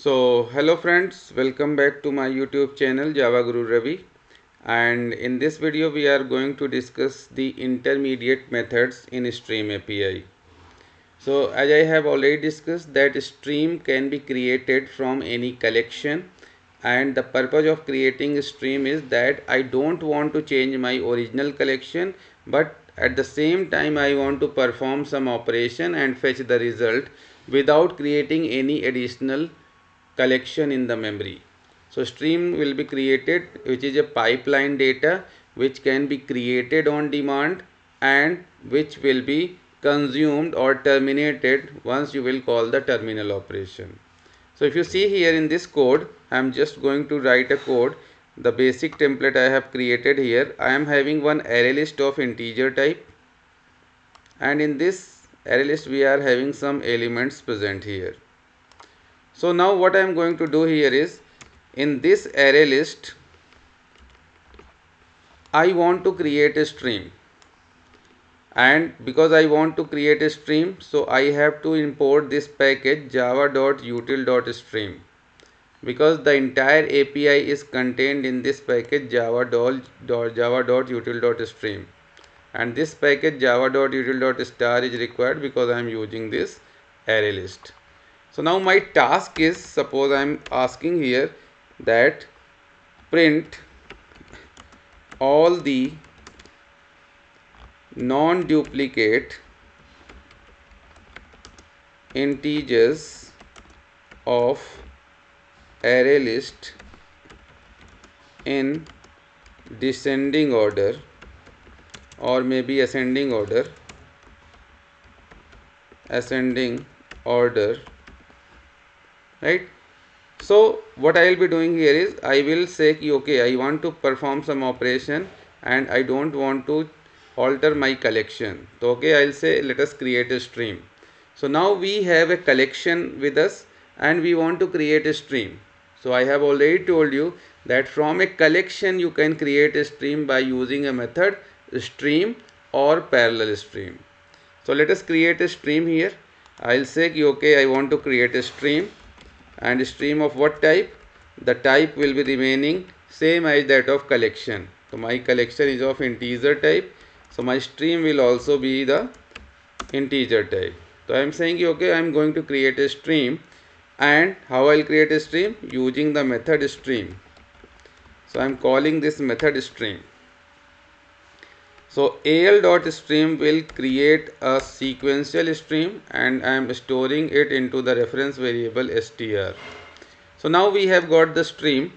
Hello friends, welcome back to my YouTube channel Java Guru Ravi, and in this video we are going to discuss the intermediate methods in Stream API. So as I have already discussed that stream can be created from any collection, and the purpose of creating a stream is that I don't want to change my original collection, but at the same time I want to perform some operation and fetch the result without creating any additional collection in the memory. So stream will be created, which is a pipeline data which can be created on demand and which will be consumed or terminated once you will call the terminal operation. So if you see here in this code, I am just going to write a code. The basic template I have created here, I am having one array list of integer type, and in this array list we are having some elements present here. So now what I am going to do here is, in this array list I want to create a stream, and because I want to create a stream, so I have to import this package java.util.stream, because the entire API is contained in this package java.util.stream, and this package java.util.star is required because I am using this array list. So now my task is, suppose I am asking here that print all the non-duplicate integers of array list in descending order or maybe ascending order, right? So what I will be doing here is, I will say okay, I want to perform some operation and I don't want to alter my collection. So okay, I will say let us create a stream. So now we have a collection with us and we want to create a stream. So I have already told you that from a collection you can create a stream by using a method stream or parallel stream. So let us create a stream here. I will say okay, I want to create a stream, and stream of what type? The type will be remaining same as that of collection. So my collection is of integer type, so my stream will also be the integer type. So I am saying okay, I am going to create a stream, and how I will create a stream? Using the method stream. So I am calling this method stream. So al.stream will create a sequential stream and I am storing it into the reference variable str. So now we have got the stream.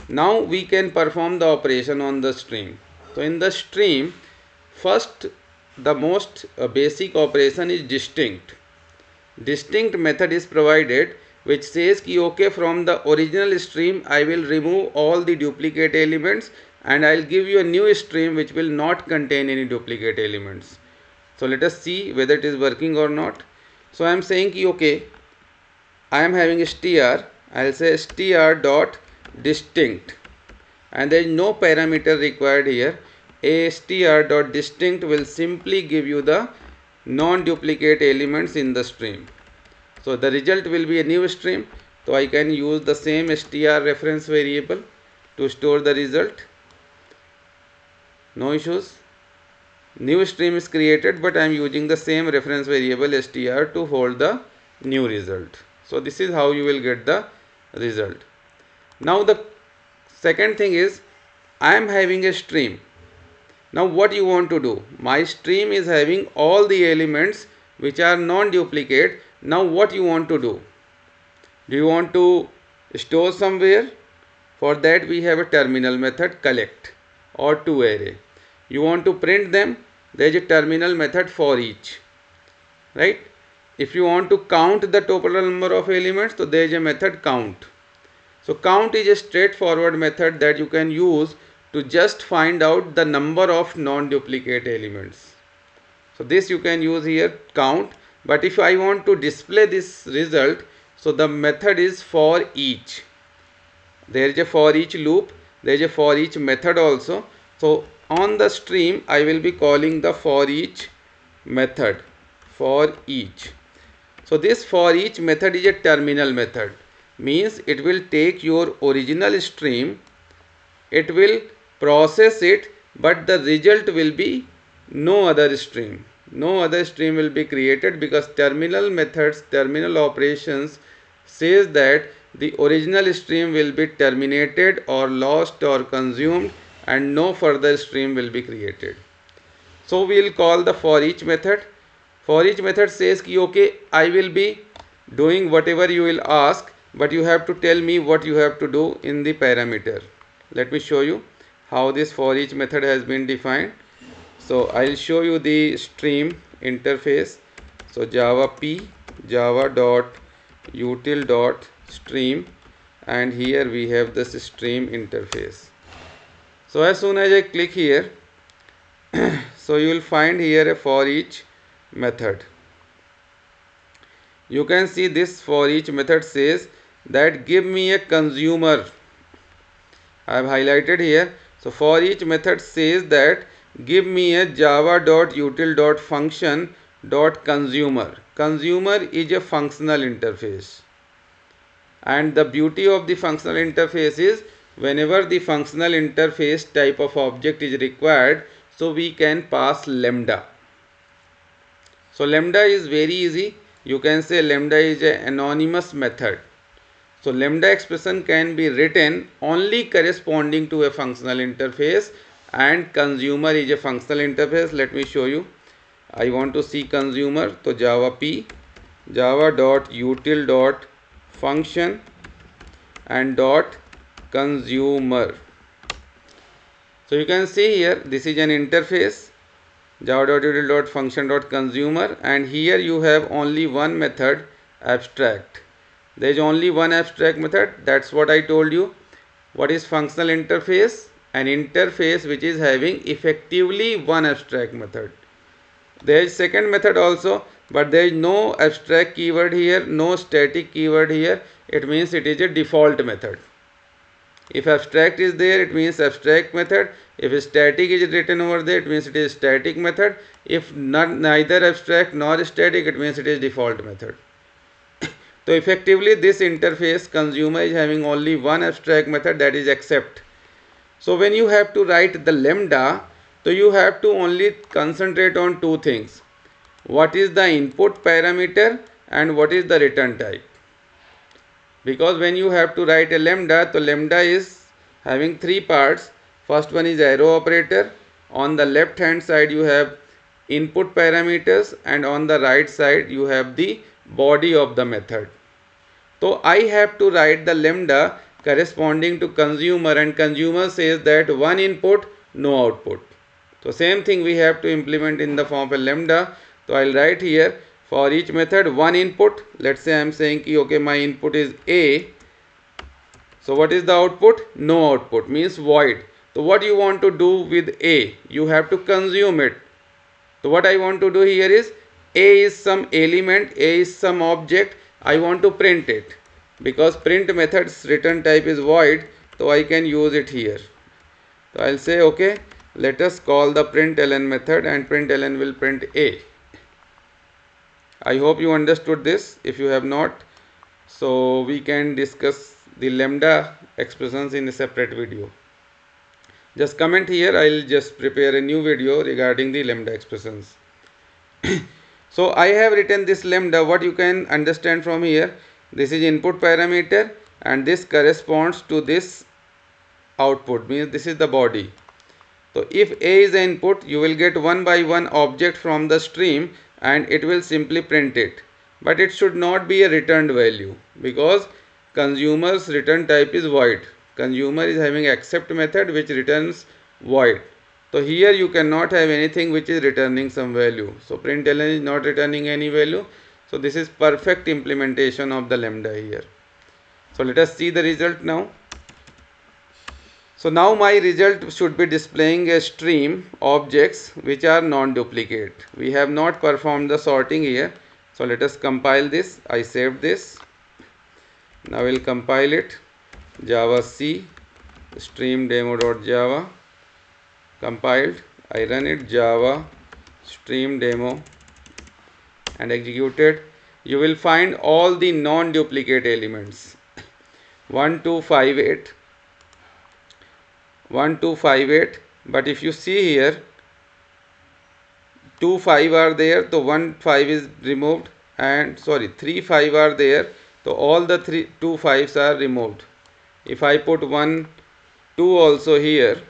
Now we can perform the operation on the stream. So in the stream, first the most basic operation is distinct. Distinct method is provided which says ki okay, from the original stream I will remove all the duplicate elements and I will give you a new stream which will not contain any duplicate elements. So let us see whether it is working or not. So I am saying ki okay, I am having str, I will say str dot distinct, and there is no parameter required here. A str dot distinct will simply give you the non-duplicate elements in the stream. So the result will be a new stream. So I can use the same str reference variable to store the result. No issues. New stream is created, but I am using the same reference variable str to hold the new result. So this is how you will get the result. Now the second thing is, I am having a stream. Now what you want to do? My stream is having all the elements which are non-duplicate. Now what you want to do? Do you want to store somewhere? For that we have a terminal method collect or toArray. You want to print them? There is a terminal method forEach, right? If you want to count the total number of elements, so there is a method count. So count is a straightforward method that you can use to just find out the number of non-duplicate elements. So this you can use here, count. But if I want to display this result, so the method is forEach. There is a forEach loop, there is a forEach method also. So on the stream I will be calling the forEach method, forEach. So this for each method is a terminal method, means it will take your original stream, it will process it, but the result will be no other stream. No other stream will be created, because terminal methods, terminal operations says that the original stream will be terminated or lost or consumed, and no further stream will be created. So we will call the for each method. For each method says ki okay, I will be doing whatever you will ask, but you have to tell me what you have to do in the parameter. Let me show you how this for each method has been defined. So I will show you the stream interface. So java p java dot util dot stream, and here we have this stream interface. So as soon as I click here, so you will find here a for each method. You can see this for each method says that give me a consumer. I have highlighted here. So for each method says that give me a java.util.function.consumer. Consumer is a functional interface, and the beauty of the functional interface is whenever the functional interface type of object is required, so we can pass lambda. So lambda is very easy. You can say lambda is an anonymous method. So lambda expression can be written only corresponding to a functional interface, and consumer is a functional interface. Let me show you. I want to see consumer. So java p java.util.function and dot consumer. So you can see here this is an interface java.util.function.consumer, and here you have only one method, abstract. There is only one abstract method. That's what I told you. What is functional interface? An interface which is having effectively one abstract method. There is second method also, but there is no abstract keyword here, no static keyword here. It means it is a default method. If abstract is there, it means abstract method. If static is written over there, it means it is static method. If neither abstract nor static, it means it is default method. So effectively this interface consumer is having only one abstract method, that is accept. So when you have to write the lambda, so you have to only concentrate on two things. What is the input parameter and what is the return type? Because when you have to write a lambda, so lambda is having three parts. First one is arrow operator. On the left hand side you have input parameters, and on the right side you have the body of the method. So I have to write the lambda corresponding to consumer, and consumer says that one input, no output. So same thing we have to implement in the form of a lambda. So I'll write here for each method one input. Let's say I'm saying ki okay, my input is A. So what is the output? No output, means void. So what you want to do with A? You have to consume it. So what I want to do here is A is some element, A is some object. I want to print it, because print method's return type is void, so I can use it here. So I'll say okay, let us call the println method, and println will print A. I hope you understood this. If you have not, so we can discuss the lambda expressions in a separate video. Just comment here, I'll just prepare a new video regarding the lambda expressions. So I have written this lambda. What you can understand from here, this is input parameter and this corresponds to this output, means this is the body. So if A is the input, you will get one by one object from the stream and it will simply print it. But it should not be a returned value, because consumer's return type is void. Consumer is having accept method which returns void. So here you cannot have anything which is returning some value. So println is not returning any value. So this is perfect implementation of the lambda here. So let us see the result now. So now my result should be displaying a stream objects which are non-duplicate. We have not performed the sorting here. So let us compile this. I saved this. Now we'll compile it. Java C stream demo.java. Compiled, I run it, Java stream demo, and executed. you will find all the non-duplicate elements 1 2 5 8 1 2 5 8. But if you see here 2 5 are there, so 1 5 is removed, and sorry 3 5 are there, so all the 2 5s are removed. If I put 1 2 also here,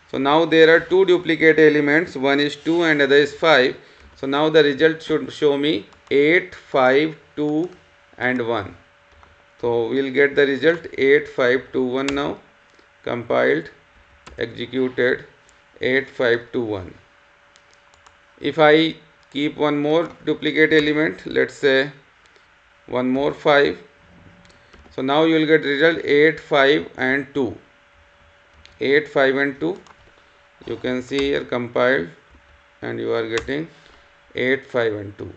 so now there are two duplicate elements, one is 2 and other is 5. So now the result should show me 8 5 2 and 1. So we'll get the result 8 5 2 1 now. Compiled, executed, 8 5 2 1. If I keep one more duplicate element, let's say one more 5, so now you will get result 8 5 and 2. 8 5 and 2, you can see here compiled, and you are getting 8 5 and 2.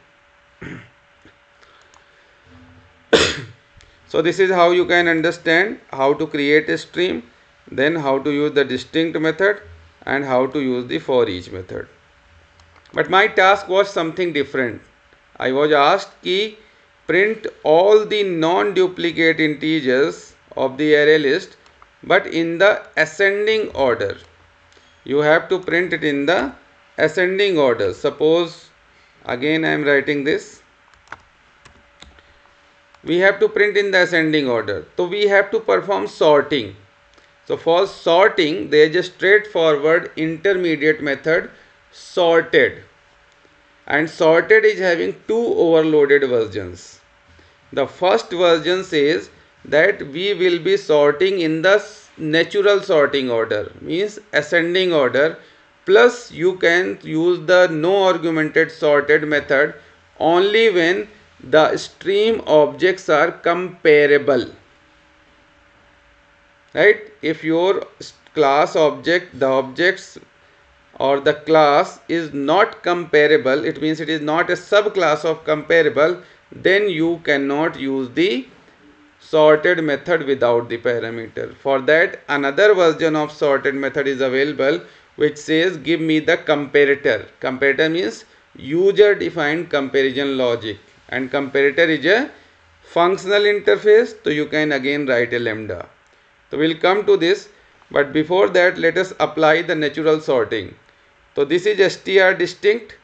So this is how you can understand how to create a stream, then how to use the distinct method, and how to use the for each method. But my task was something different. I was asked to print all the non-duplicate integers of the array list, but in the ascending order. You have to print it in the ascending order. Suppose, again I am writing this. We have to print in the ascending order. So we have to perform sorting. So for sorting, there is a straightforward intermediate method, sorted. And sorted is having two overloaded versions. The first version says that we will be sorting in the natural sorting order, means ascending order, plus you can use the no argumented sorted method only when the stream objects are comparable. Right? If your class object, the objects or the class is not comparable, it means it is not a subclass of comparable, then you cannot use the sorted method without the parameter. For that, another version of sorted method is available, which says give me the comparator. Comparator means user defined comparison logic, and comparator is a functional interface, so you can again write a lambda. So we'll come to this, but before that let us apply the natural sorting. So this is str distinct,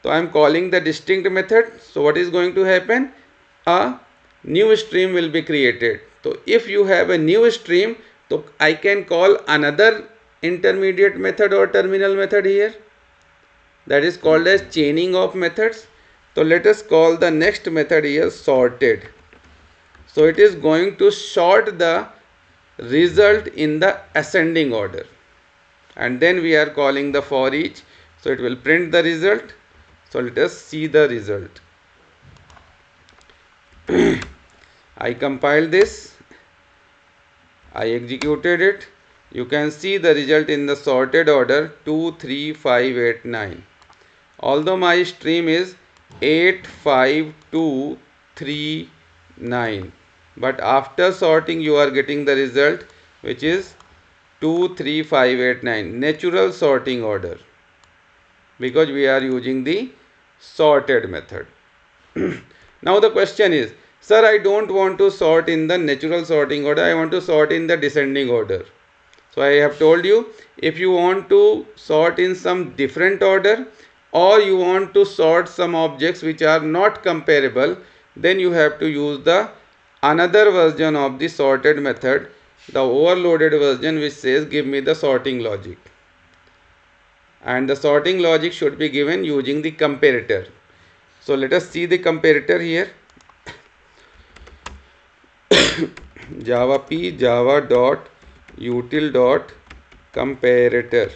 so I am calling the distinct method. So what is going to happen? A new stream will be created. So if you have a new stream, so I can call another intermediate method or terminal method here, that is called as chaining of methods. So let us call the next method here sorted. So it is going to sort the result in the ascending order, and then we are calling the for each, so it will print the result. So let us see the result. I compiled this, I executed it. You can see the result in the sorted order 2 3 5 8 9. Although my stream is 8 5 2 3 9, but after sorting you are getting the result which is 2 3 5 8 9, natural sorting order, because we are using the sorted method. Now the question is, sir, I don't want to sort in the natural sorting order, I want to sort in the descending order. So I have told you, if you want to sort in some different order, or you want to sort some objects which are not comparable, then you have to use the another version of the sorted method, the overloaded version, which says give me the sorting logic. And the sorting logic should be given using the comparator. So let us see the comparator here. Java p java dot util dot comparator.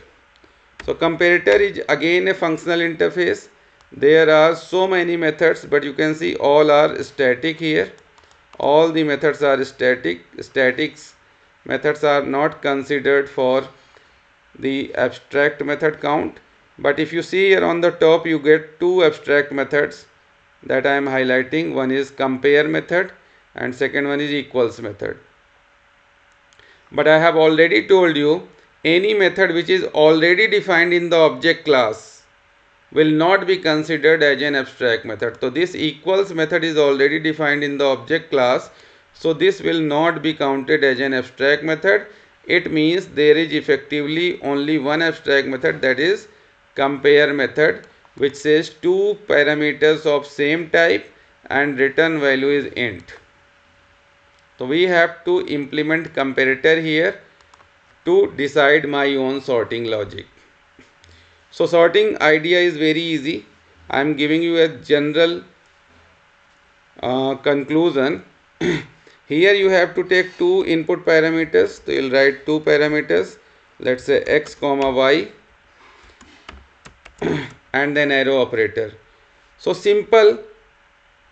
So comparator is again a functional interface. There are so many methods, but you can see all are static here. All the methods are static. Statics methods are not considered for the abstract method count. But if you see here on the top, you get two abstract methods that I am highlighting. One is compare method and second one is equals method. But I have already told you, any method which is already defined in the object class will not be considered as an abstract method. So this equals method is already defined in the object class. So this will not be counted as an abstract method. It means there is effectively only one abstract method, that is compare method, which says two parameters of same type and return value is int. So we have to implement comparator here to decide my own sorting logic. So sorting idea is very easy. I am giving you a general conclusion. Here you have to take two input parameters. So you will write two parameters. Let's say x comma y and then arrow operator. So simple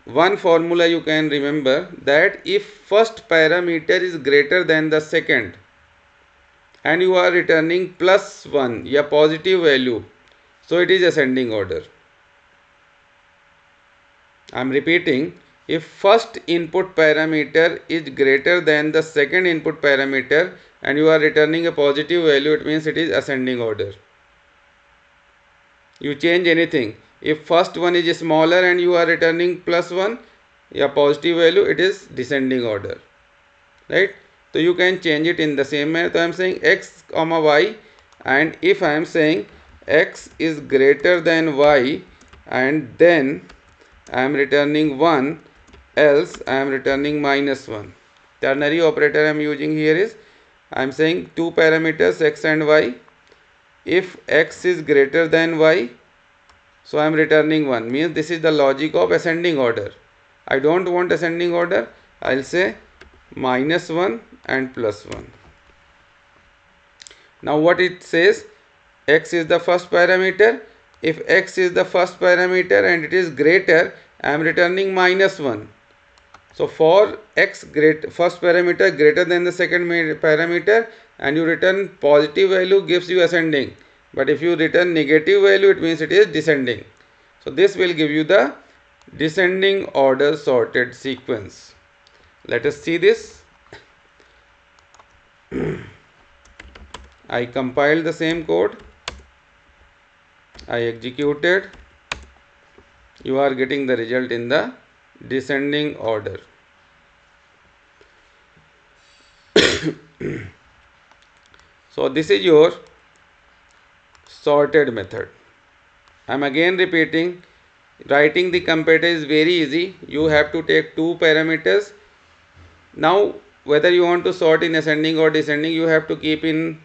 one formula you can remember, that if first parameter is greater than the second and you are returning plus 1 या positive value, so it is ascending order. I am repeating, if first input parameter is greater than the second input parameter and you are returning a positive value, it means it is ascending order. You change anything, if first one is smaller and you are returning plus 1 a positive value, it is descending order, right? So you can change it in the same manner. So I am saying x comma y, and if I am saying x is greater than y and then I am returning 1, else I am returning minus 1. Ternary operator I am using here is, I am saying two parameters x and y. If x is greater than y, so I am returning 1, means this is the logic of ascending order. I don't want ascending order, I will say minus 1 and plus 1. Now what it says, x is the first parameter. If x is the first parameter and it is greater, I am returning minus 1. So for x first parameter greater than the second parameter and you return positive value, gives you ascending. But if you return negative value, it means it is descending. So this will give you the descending order sorted sequence. Let us see this. I compiled the same code. I executed. You are getting the result in the descending order. So this is your sorted method. I am again repeating, writing the comparator is very easy. You have to take two parameters. Now whether you want to sort in ascending or descending, you have to keep in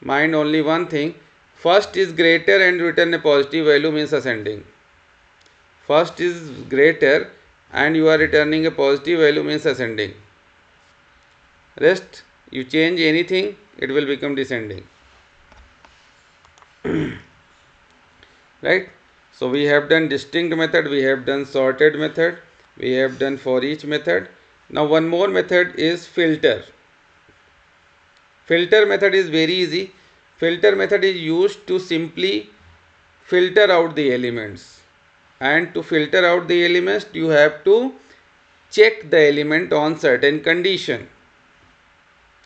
mind only one thing. First is greater and return a positive value means ascending. First is greater and you are returning a positive value means ascending. Rest, you change anything, it will become descending. Right? So we have done distinct method, we have done sorted method, we have done for each method. Now one more method is filter. Filter method is very easy. Filter method is used to simply filter out the elements. And to filter out the elements, you have to check the element on certain condition.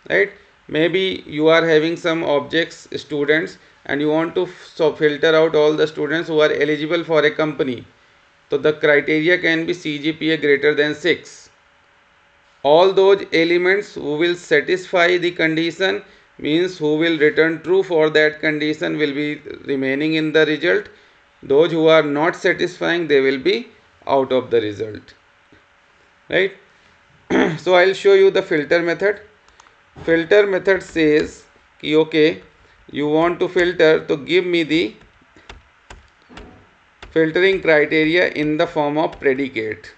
Right? Maybe you are having some objects, students, and you want to filter out all the students who are eligible for a company. So the criteria can be CGPA greater than 6. All those elements who will satisfy the condition, means who will return true for that condition, will be remaining in the result. Those who are not satisfying, they will be out of the result. Right? So I will show you the filter method. Filter method says कि okay, you want to filter, so give me the filtering criteria in the form of predicate.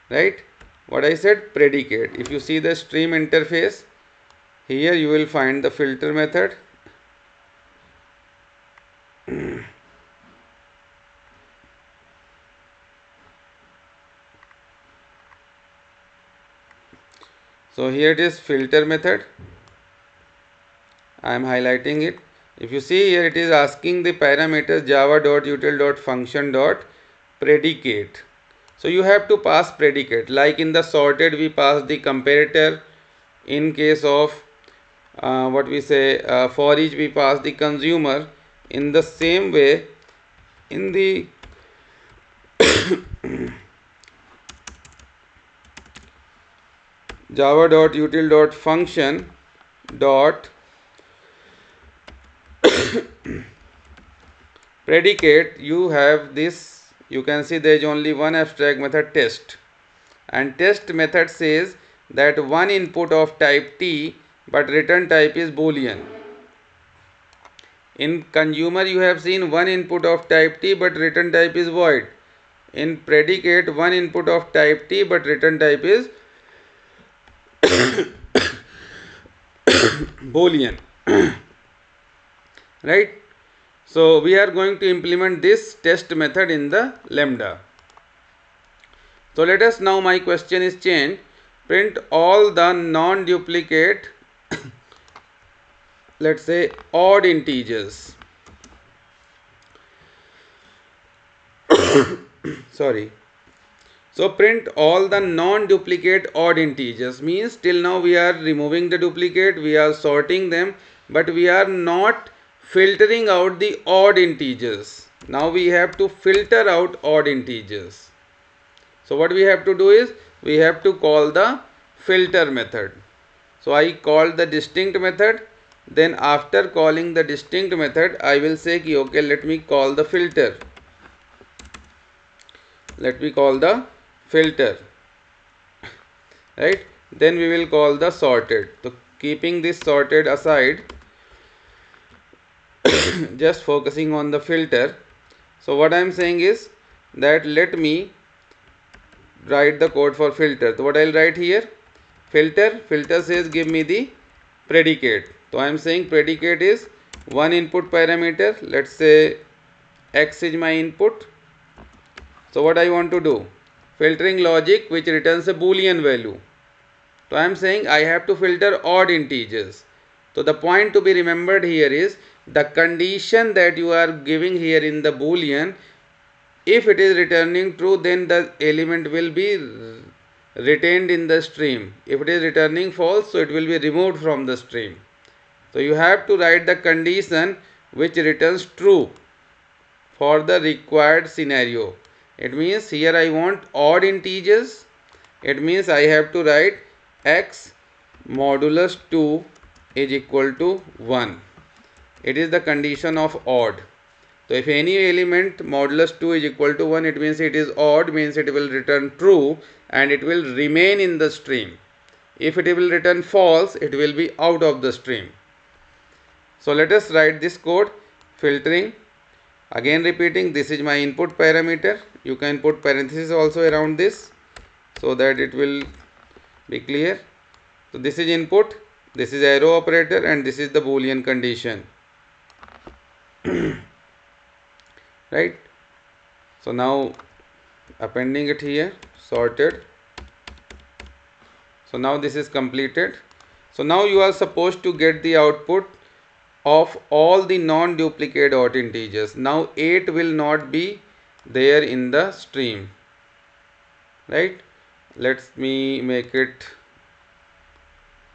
Right? What I said, predicate. If you see the stream interface, here you will find the filter method. So here it is, filter method. I am highlighting it. If you see here, it is asking the parameters java.util.function.predicate. So you have to pass predicate. Like in the sorted, we pass the comparator. In case of for each, we pass the consumer. In the same way, in the java.util.function dot predicate, you have this, you can see there is only one abstract method test, and test method says that one input of type t but return type is boolean. In consumer you have seen one input of type t but return type is void. In predicate one input of type t but return type is boolean. Right? So we are going to implement this test method in the lambda. So let us now, my question is changed, print all the non-duplicate let's say odd integers. Sorry. So print all the non-duplicate odd integers means till now we are removing the duplicate, we are sorting them, but we are not filtering out the odd integers. Now we have to filter out odd integers. So what we have to do is we have to call the filter method. So I called the distinct method, then after calling the distinct method I will say ki okay, let me call the filter. Let me call the filter, right? Then we will call the sorted. So keeping this sorted aside, just focusing on the filter. So what I am saying is that let me write the code for filter. So what I will write here, filter says give me the predicate. So I am saying predicate is one input parameter, let's say x is my input. So what I want to do, filtering logic which returns a boolean value. So I am saying I have to filter odd integers. So the point to be remembered here is the condition that you are giving here in the boolean, if it is returning true then the element will be retained in the stream. If it is returning false, so it will be removed from the stream. So you have to write the condition which returns true for the required scenario. It means here I want odd integers. It means I have to write x modulus 2 is equal to 1. It is the condition of odd. So if any element modulus 2 is equal to 1, it means it is odd, means it will return true and it will remain in the stream. If it will return false, it will be out of the stream. So let us write this code, filtering. Again repeating, this is my input parameter. You can put parentheses also around this so that it will be clear. So this is input, this is arrow operator, and this is the boolean condition. Right? So now appending it here, sorted. So now this is completed. So now you are supposed to get the output of all the non-duplicate odd integers. Now 8 will not be there in the stream, right? Let me make it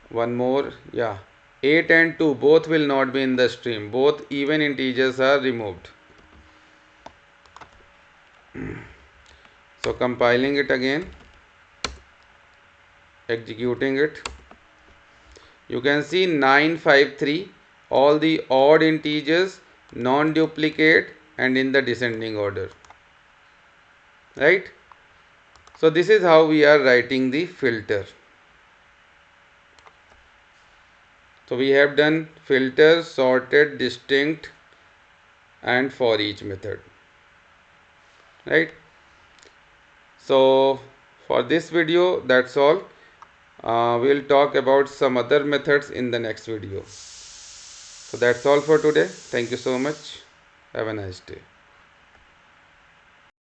one more. Yeah, 8 and 2 both will not be in the stream. Both even integers are removed. So compiling it again, executing it. You can see 953, all the odd integers, non-duplicate and in the descending order, right? So this is how we are writing the filter. So we have done filter, sorted, distinct and for each method, right? So for this video that's all. We'll talk about some other methods in the next video. So that's all for today. Thank you so much. Have a nice day.